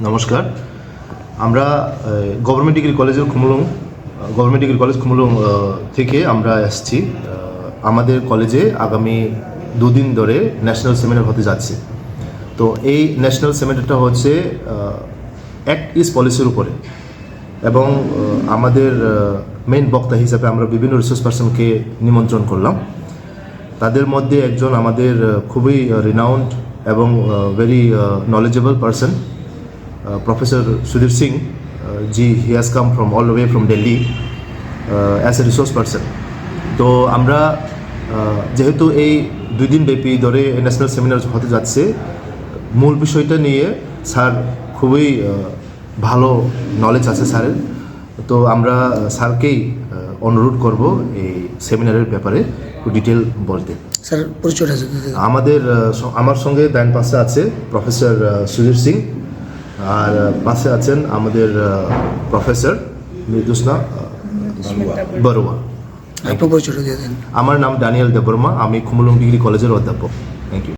নমস্কার। আমরা government degree college খুমুলুং থেকে আমরা এসেছি। আমাদের কলেজে আগামী 2 দিন ধরে ন্যাশনাল সেমিনার হতে যাচ্ছে। তো এই ন্যাশনাল সেমিনারটা হচ্ছে অ্যাক্ট ইজ পলিসির উপরে, এবং আমাদের মেইন বক্তা হিসাবে আমরা বিভিন্ন রিসোর্স পার্সনকে নিমন্ত্রণ করলাম। তাদের মধ্যে একজন আমাদের খুবই রিনাউন্ড এবং very knowledgeable person, Professor Sudhir Singh. He has come from all the way from Delhi as a resource person. তো আমরা যেহেতু এই 2 দিন ব্যাপী ধরে ন্যাশনাল সেমিনার হতে যাচ্ছে, মূল বিষয়টা নিয়ে স্যার খুবই ভালো নলেজ আছে স্যারের। তো আমরা স্যারকেই অনুরোধ করব এই সেমিনারের ব্যাপারে একটু ডিটেল বলতে। স্যার পরিচয়টা আমার সঙ্গে ডান পাশে আছে প্রফেসর সুধীর সিং, আর পাশে আছেন আমাদের প্রফেসর মৃদুস্না বড়ুয়া। আপনার পরিচয়টা দিয়ে দেন। আমার নাম ড্যানিয়েল দেববর্মা, আমি খুমুলুং ডিগ্রি কলেজের অধ্যাপক। Thank you.